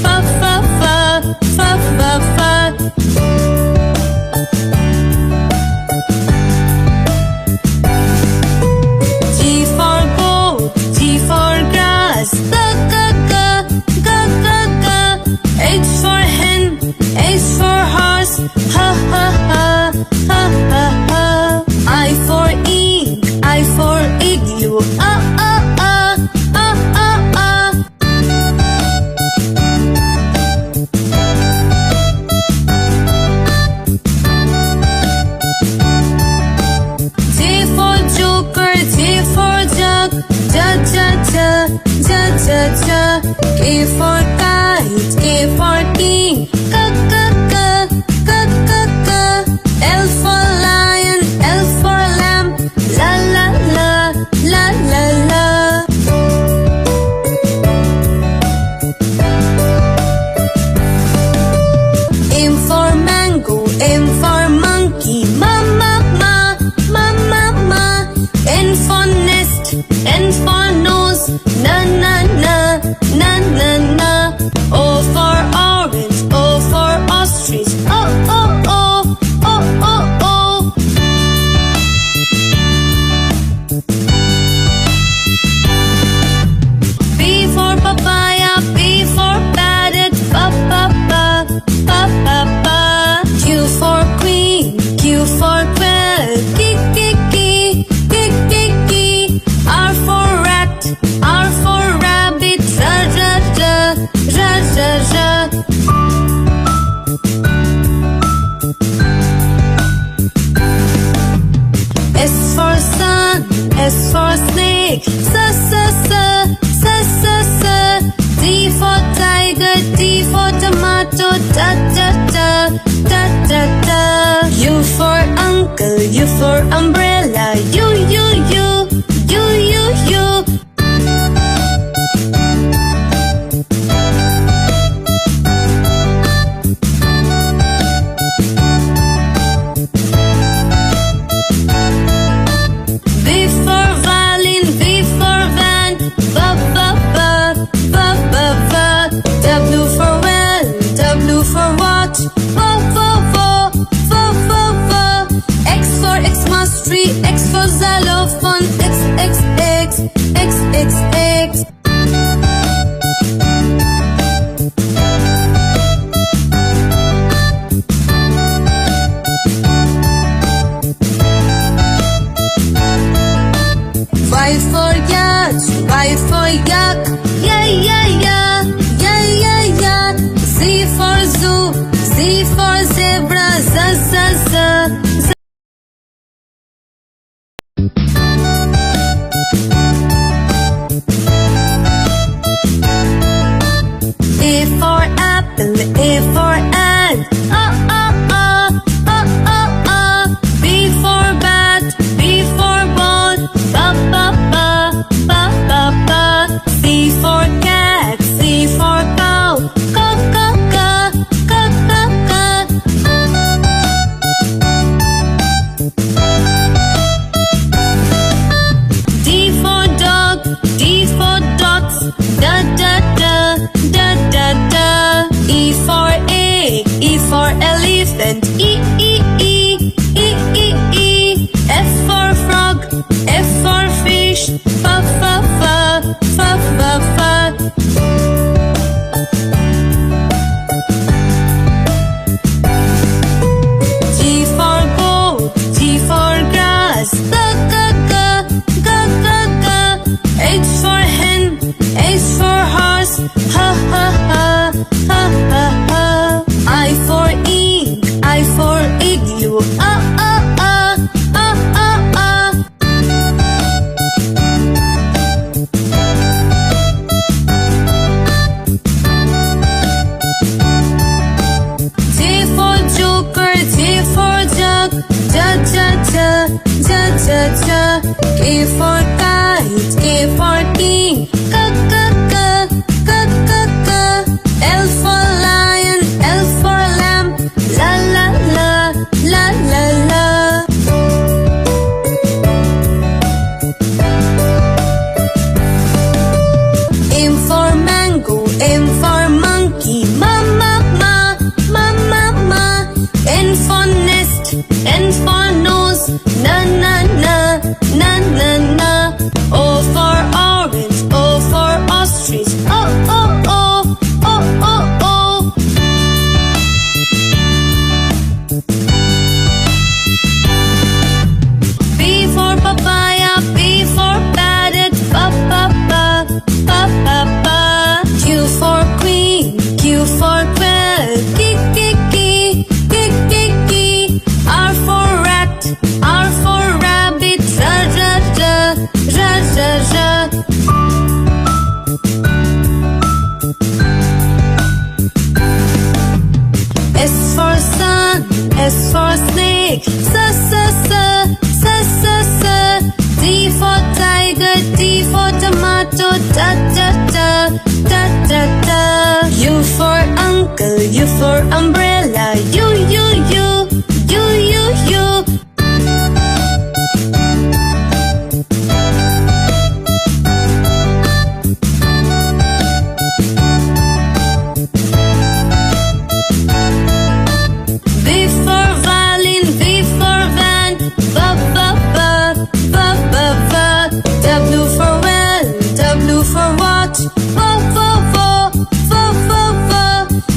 Fa fa fa, fa fa fa. G for goat, G for grass. Ga ga ga, ga ga ga. H for hen, H for horse. Ha ha ha, ha ha ha. I for ink, I for igloo. Ah ah ah, ah ah ah. J for joker, J for jug. Ja ja ja, ja ja ja. K for kite, K for king. Ka ka ka, ka ka ka. L for lion, L for lamb. La la la, la la la. M for mango, M for monkey. Ma ma ma, ma ma ma. N for nest, N for nose. Na na na, na na na. O for orange, O for ostrich. Oh oh oh, oh oh oh. P for papaya, P for parrot. Pa pa pa, pa pa pa. Q for queen, Q for quail. Ki ki ki, ki ki ki. R for rat, R for rabbit. Ra ra ra, ra ra ra. S for sun, S for snake. Sa sa sa, sa sa sa. T for tiger, T for tomato. Da da da, da da da. U for uncle, U for umbrella. U U U, U U U. V for violin, V for van. Ba ba ba, ba ba ba. W for well, W for watch. Wo wo wo, wo wo wo. X for Xmas tree,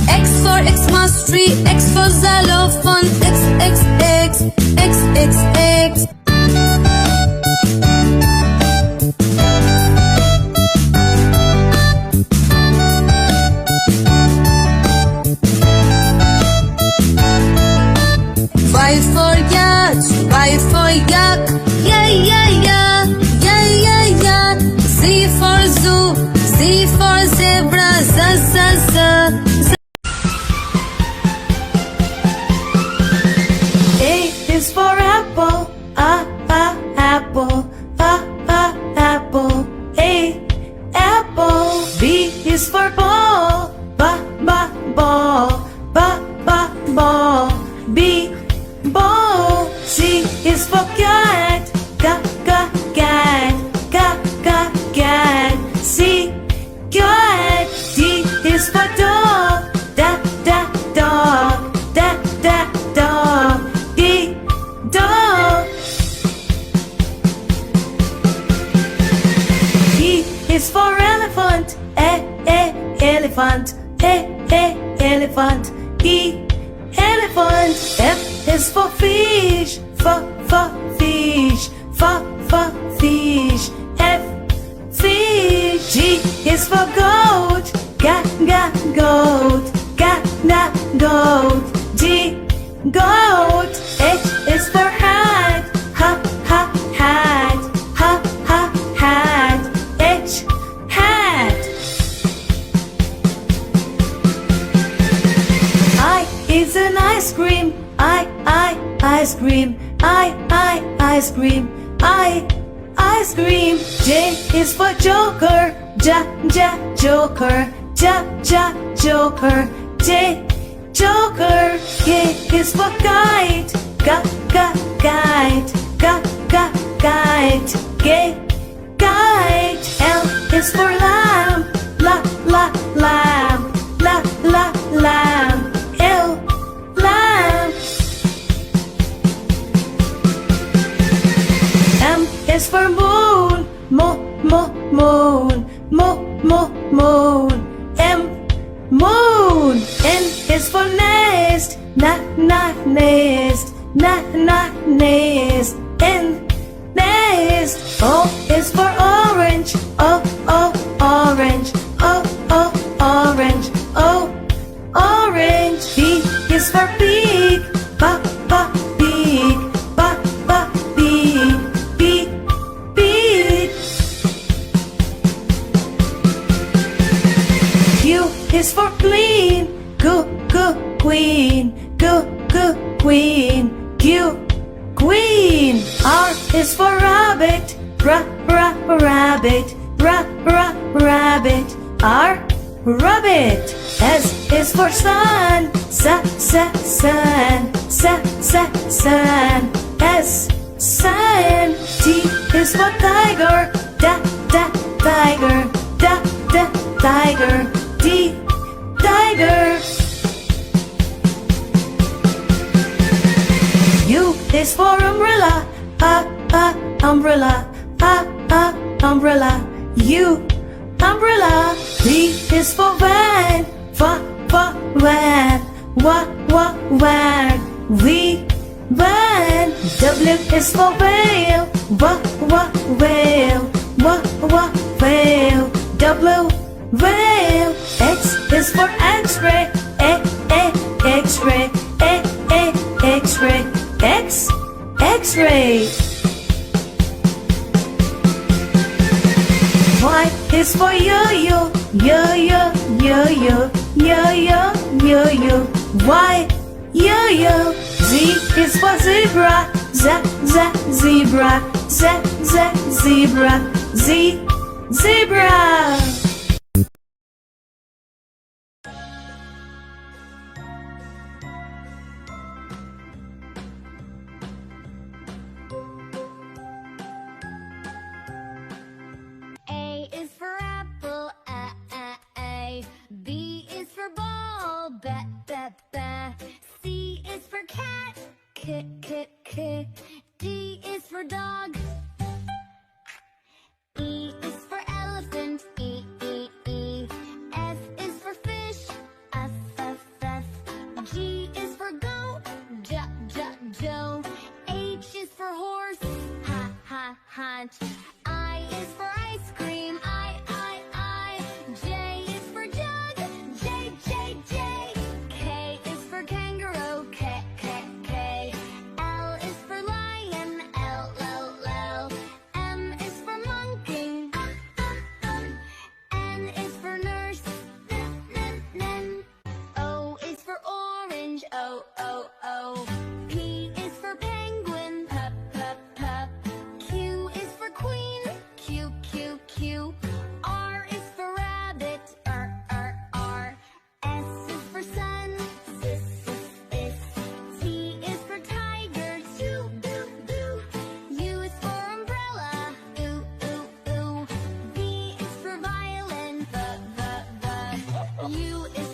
X for Xmas tree, X for xylophone, X, X, X, X, X, X. Y for yacht, Y for yak, yeah, yeah, yeah, yeah, yeah, yeah. Z for zoo, Z for zebra, Z, Z, Z, Z. A is for apple, apple, apple. A, apple. B is for ball, ball, ball. B, ball. C is for cat, cat. C, cat. D is for dog, dog. D, dog. E is for elephant, elephant. E, elephant. F is for fish, fish. Fish. F, fish. G is for goat, goat. Goat. G, goat. H is for hat, hat. H, hat. I is an ice cream, ice cream. Ice cream. J is for joker, joker. J, joker. K is for kite, kite. K, kite. L is for lamb, lamb. L, lamb. M is for moon, moon. M, moon. N is for nest, nest. N, nest. O is for orange, orange. Orange. O, orange. P is for pig, pig. Pig. Q is for queen, queen. Q, queen. R is for rabbit, rabbit. R, rabbit. S is for sun, sun. S, sun. T is for tiger, tiger. T, tiger. U is for umbrella, umbrella. U, umbrella. V is for van, van. V, van. W is for whale, whale. W, whale. X is for x-ray, x-ray. X, x-ray. Y is for yo-yo, yo-yo. Y, yo-yo. Z is for zebra, zebra. Z, zebra. A is for apple, A. B is for ball, B. C is for cat, K. D is for dog. E is for elephant, E. Q is